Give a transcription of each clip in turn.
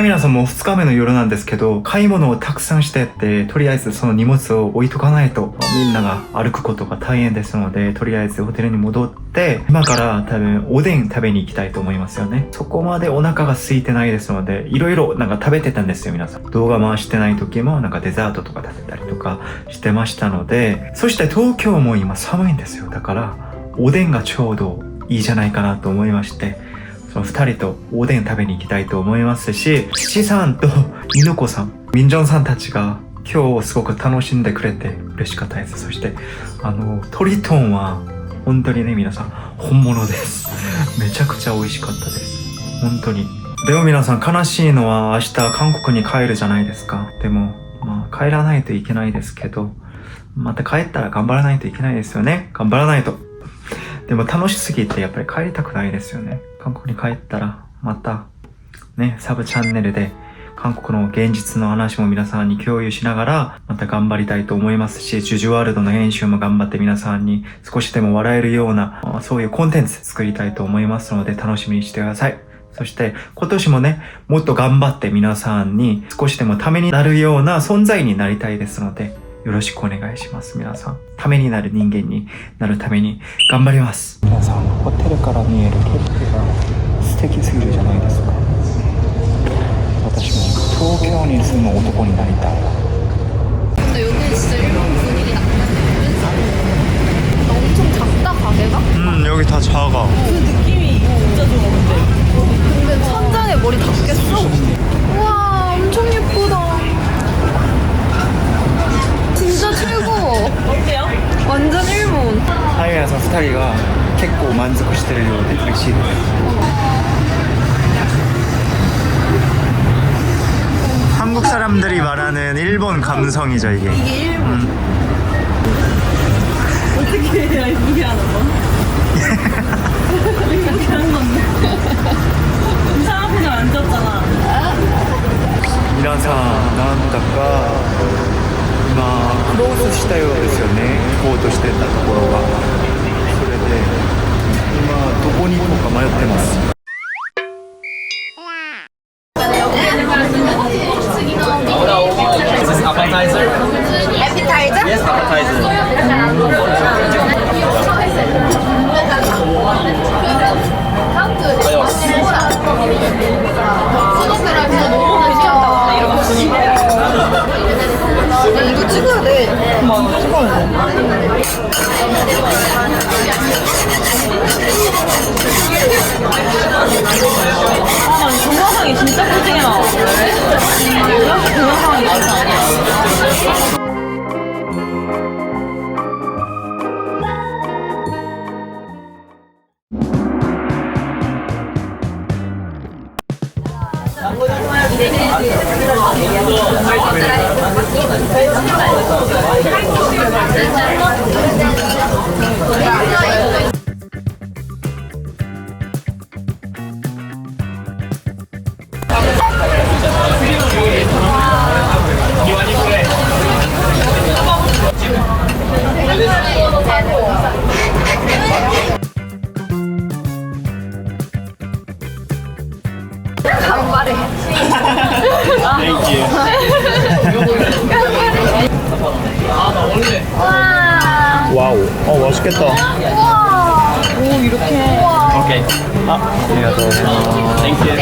皆さんも2日目の夜なんですけど、買い物をたくさんしてって、とりあえずその荷物を置いとかないと、みんなが歩くことが大変ですので、とりあえずホテルに戻って、今から多分おでん食べに行きたいと思いますよね。そこまでお腹が空いてないですので、いろいろなんか食べてたんですよ、皆さん。動画回してない時もなんかデザートとか食べたりとかしてましたので、そして東京も今寒いんですよ。だから、おでんがちょうどいいじゃないかなと思いまして、その2人とおでん食べに行きたいと思いますし、七さんと犬子さん、ミンジョンさんたちが今日すごく楽しんでくれて嬉しかったです。そして、トリトンは本当にね、皆さん本物です。めちゃくちゃ美味しかったです。本当に。でも皆さん悲しいのは明日韓国に帰るじゃないですか。でも、帰らないといけないですけど、また帰ったら頑張らないといけないですよね。頑張らないと。でも楽しすぎてやっぱり帰りたくないですよね。韓国に帰ったらまたね、サブチャンネルで韓国の現実の話も皆さんに共有しながらまた頑張りたいと思いますし、ジュジュワールドの編集も頑張って皆さんに少しでも笑えるようなそういうコンテンツ作りたいと思いますので楽しみにしてください。そして今年もね、もっと頑張って皆さんに少しでもためになるような存在になりたいですので、よろしくお願いします。皆さんためになる人間になるために頑張ります。皆さんホテルから見える景色が素敵すぎるじゃないですか。私も東京に住む男になりたい。 근데 여기 진짜 일본 분위기 엄청 작다 가게가? 여기 다 작아. 그 느낌이 진짜 좋은데. 근데 천장에 머리 닿겠어? 우와 엄청 예쁘다. 진짜 최고. 어때요? 완전 일본. 하이에서 2人が結構満足してるようで嬉しいです。한국 사람들이 말하는 일본 감성이죠, 이게. 이게 일본. 어떻게 해야 이쁘게 하는 거? 이쁘게 하는 건데. 이상 앞에 좀 앉았잖아. 皆さんなんだか今クローズしたようですよね。行こうとしてたところが。それで今どこに行こうか迷ってます。appetizer? Yes, appetizer. 이거 찍어야 돼. 아, 동영상이 진짜 꾸지게 나와. 이렇게 동영상이 나온 거 아니야? 간발해. Thank you. 와. 와우. 맛있겠다. 우와. 오, 이렇게. 오케이. 안녕하세요. Thank you.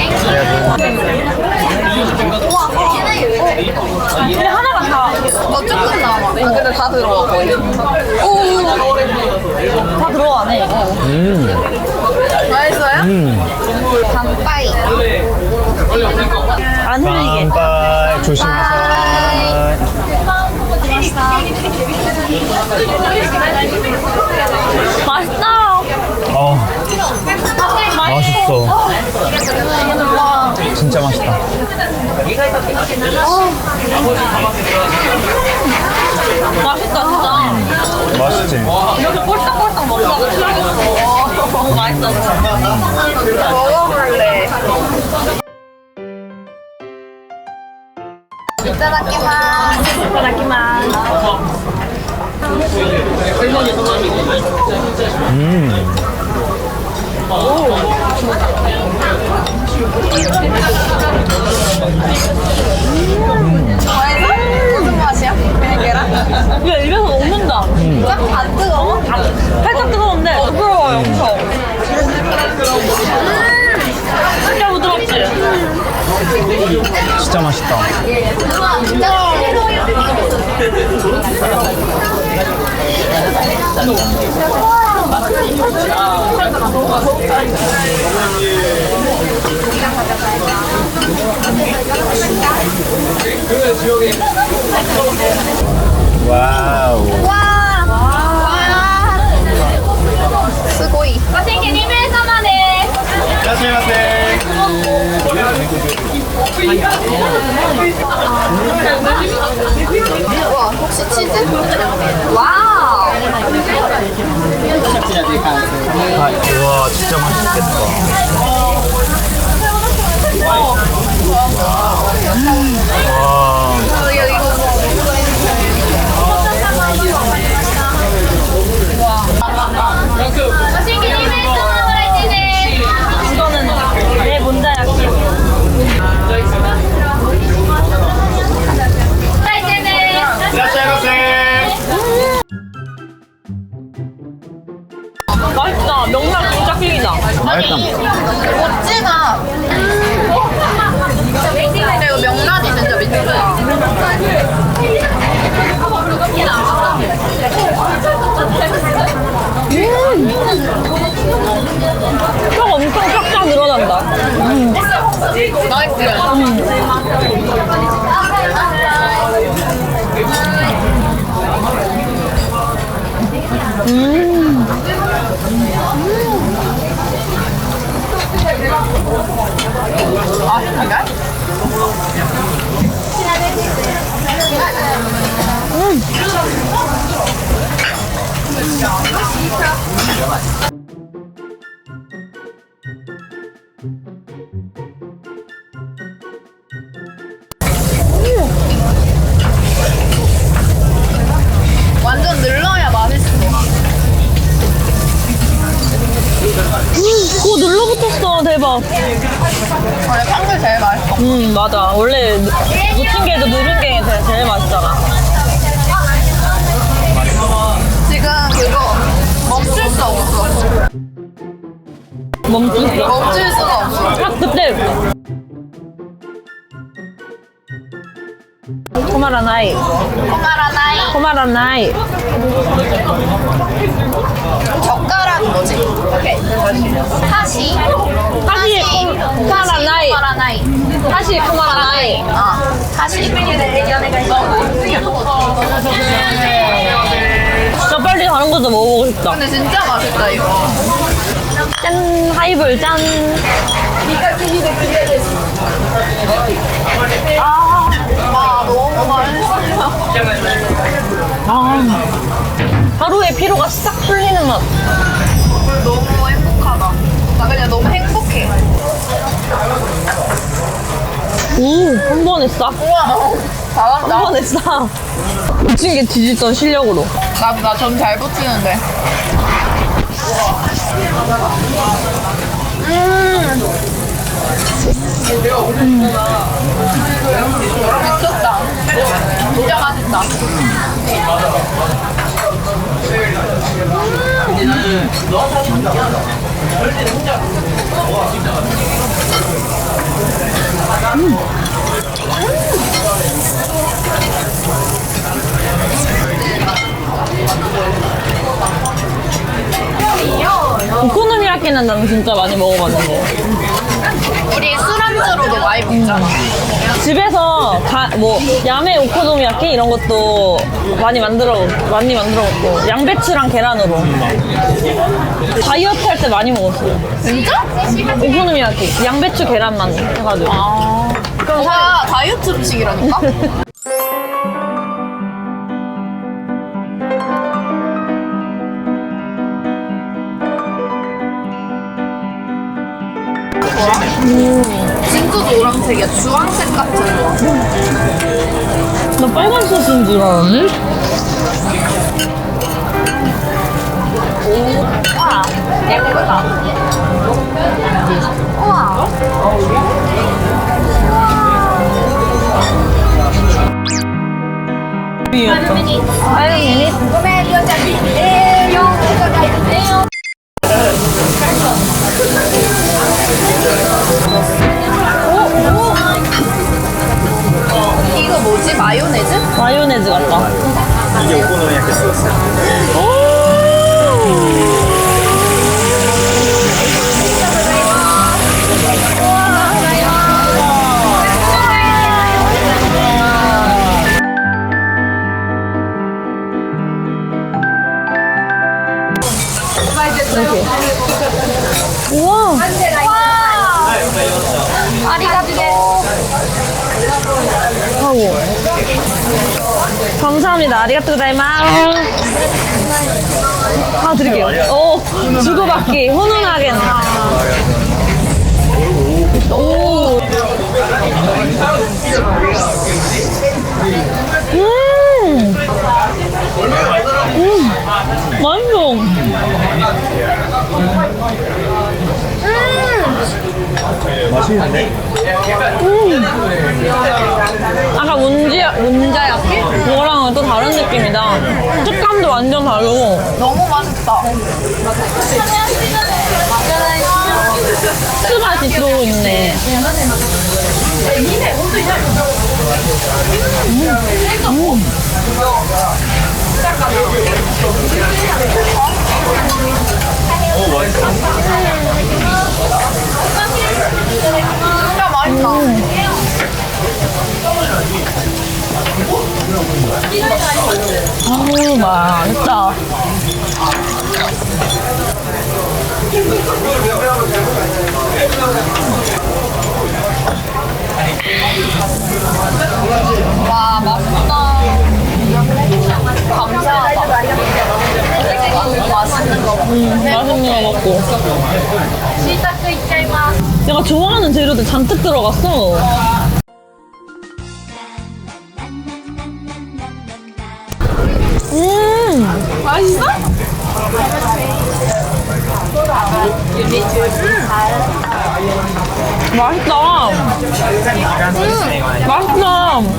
근데 하나가 다. 너 조금 남아. 근데 다 들어와 거의. 오. 다 들어가네. 맛있어요? 간빠이. 안 흘리게. 깜빡 조심하세요. 맛있다. 맛있어. 진짜 맛있다. 맛있다, 진짜. 맛있지? 이렇게 꼴딱꼴딱 먹다가 틀리겠어. 너무 맛있어. 먹어볼래. 이따다키마스. 이따다키마스. 진짜 맛있다. 와우. 스고이. ご新規2名様です。 いらっしゃいませ。 와, 혹시 치즈? 와우. 와, 진짜 맛있겠다. 와. 이거는 내 문자야키. 맛있다. 명란 진짜 킬이다. 맛있다. 멋지다. 그리고 명란이 진짜 미쳤어요. 뼈 엄청 쫙쫙 늘어난다. 맛있어요. 완전 늘러야 맛있어. 오, 눌러붙었어. 대박. 원래 판글 제일 맛있어. 맞아. 원래 묻힌 게도 누른 게 제일 맛있잖아. 지금 그거 멈출 수 없어. 멈췄어. 멈출 수가 없어. 아, 그때. 코마라나이. 코마라나이. 코마라나이. 젓가락 뭐지? 오케이. 하시. 하시 코마라나이. 코마라나이. 하시 코마라나이. 하시. 나 빨리 다른 것도 먹어보고 싶다. 근데 진짜 맛있다 이거. 짠. 하이볼 짠. 와 너무 맛있어. 아. 하루의 피로가 싹 풀리는 맛. 너무 행복하다. 나 그냥 너무 행복해. 오, 한 번에 싹. 우와 한 잘한다. 번에 싹. 미친 게 뒤집던 실력으로. 나 점 잘 붙이는데. 미쳤다. 진짜 맛있다. 오코노미야끼는 나는 진짜 많이 먹어봤는데. 우리 술안주로도 많이 먹잖아. 집에서 야매 오코노미야끼 이런 것도 많이 만들어 먹고 양배추랑 계란으로 다이어트 할 때 많이 먹었어요. 진짜? 오코노미야끼 양배추 계란만 해가지고. 그럼 다 다이어트 음식이라니까? 진짜 노란색이야. 주황색 같은 거. 나 빨간 소스인 줄 알았네. 와, 예쁘다. 우와. 마요네즈? 마요네즈 같다. 이게 오코노미야키 소스. 우와. 아리가또. 하고. 감사합니다. 아리가또 고자이마스. 하나 드릴게요. 오, 주고받기. 훈훈하게. 오. 맛있어. 맛있는데? 아까 문자야끼? 그거랑은 또 다른 느낌이다. 식감도 완전 다르고. 너무 맛있다. 스 맛이 들어오고 있네. 오, 맛있어. 진짜 맛있다. 아우, 맛있다. 와, 맛있다. 감사하다. 맛있는 거. 맛있는 거 먹고. 내가 좋아하는 재료들 잔뜩 들어갔어. 맛있어? 맛있다. 맛있다.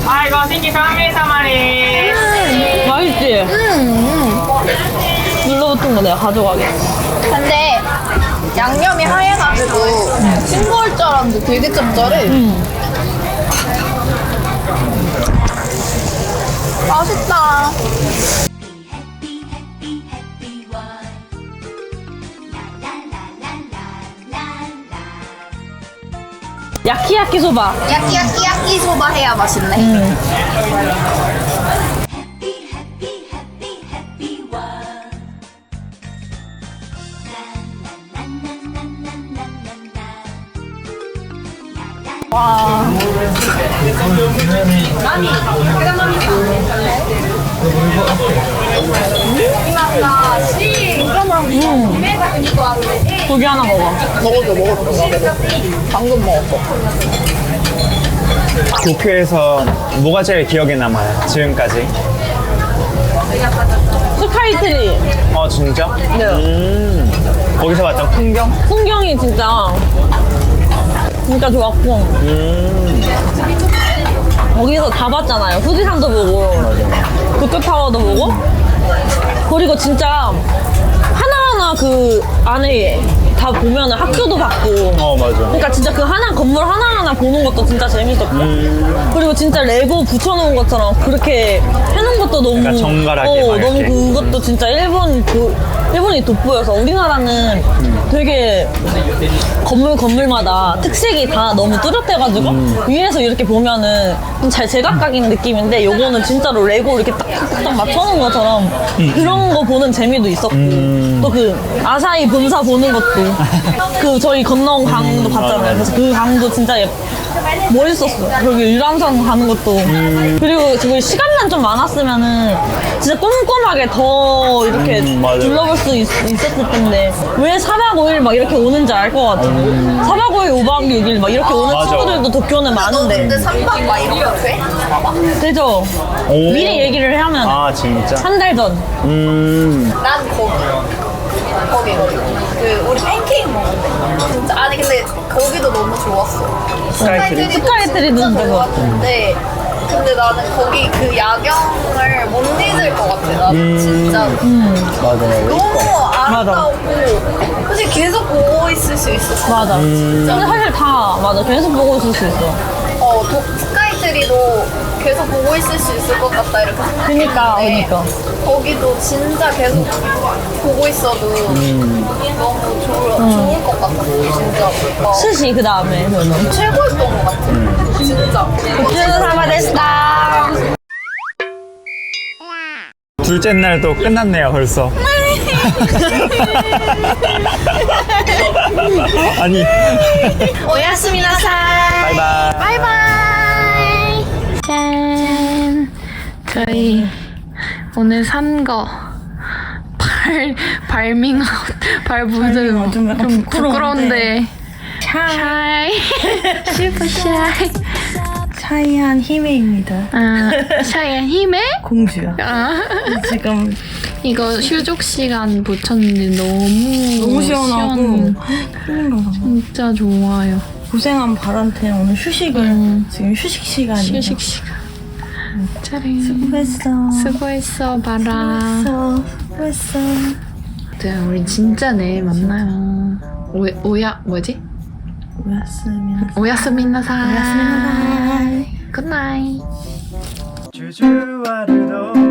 아이고 생기 3名様です 맛있지? 눌러붙은 거 내가 가져가게. 근데 양념이 하얘가지고 싱거울 줄 알았는데 되게 짭짤해. 맛있다. 야키야키 소바. 야끼 소바 해야 맛있네. 와. 고기 하나 먹어. 먹었어. 방금 먹었어. 도쿄에서 뭐가 제일 기억에 남아요? 지금까지? 스카이트리. 어, 진짜? 네. 거기서 봤던 풍경? 풍경이 진짜 좋았고 거기서 다 봤잖아요. 후지산도 보고 도쿄타워도 보고 그리고 진짜 하나하나 그 안에 다 보면은 학교도 봤고 어, 맞아. 그러니까 진짜 그 하나 건물 하나하나 보는 것도 진짜 재밌었고 그리고 진짜 레고 붙여놓은 것처럼 그렇게 해놓은 것도 너무 그러니까 정갈하게 막 너무 이렇게. 그것도 진짜 일본이 돋보여서 우리나라는 되게 건물마다 특색이 다 너무 뚜렷해가지고 위에서 이렇게 보면은 좀 잘 제각각인 느낌인데 요거는 진짜로 레고 이렇게 딱딱딱 맞춰놓은 것처럼 그런 거 보는 재미도 있었고 또 그 아사히 본사 보는 것도 그 저희 건너온 강도 봤잖아요. 그래서 그 강도 진짜 멋있었어. 그리고 유람선 가는 것도 그리고 저기 시간만 좀 많았으면은 진짜 꼼꼼하게 더 이렇게 맞아요. 둘러볼 수 있었을 텐데 왜 4박 5일 막 이렇게 오는지 알 것 같아. 4박 5일 5박 6일 막 이렇게 오는 맞아. 친구들도 도쿄는 너 근데 많은데 3박 막 이러면 돼? 되죠? 오. 미리 얘기를 하면 아, 진짜? 한 달 전. 난 거기 그 우리 팬케이크 먹었는데 진짜 아니 근데 거기도 너무 좋았어. 스카이트리? 스카이트리도 진짜 진짜 좋았는데 근데 나는 거기 그 야경을 못 잊을 것 같아. 나는 진짜 맞아, 맞아. 너무 아름다웠고 사실 계속 보고 있을 수 있을 것 맞아. 근데 사실 다 맞아. 계속 보고 있을 수 있어. 같아. 스카이트리도 계속 보고 있을 수 있을 것 같다 이렇게 그니까, 생각했는데 그니까. 거기도 진짜 계속 보고 있어도 너무 좋을 것 같았어 진짜. 스시 그 다음에. 최고였던 것 같아. 진짜. 고추는 사마데스다. 둘째 날도 끝났네요 벌써. 아니. 오야스미나사이. 바이바이. 바이바이. 짠! 저희 오늘 산 거 발밍아웃 발 묻은 좀 부끄러운데 샤이 슈퍼 샤이 샤이한 힘에입니다. 샤이한 힘에 공주야. 지금 이거 휴족 시간 붙였는데 너무 시원하고 진짜 좋아요. 고생한 발한테 오늘 휴식을 지금 휴식 시간이에요. 휴식 시간. 차례. 수고했어 바라. 수고했어. 우리 진짜 내일 만나요. 뭐지? 오야스미나사이. 굿나잇. 주주와르도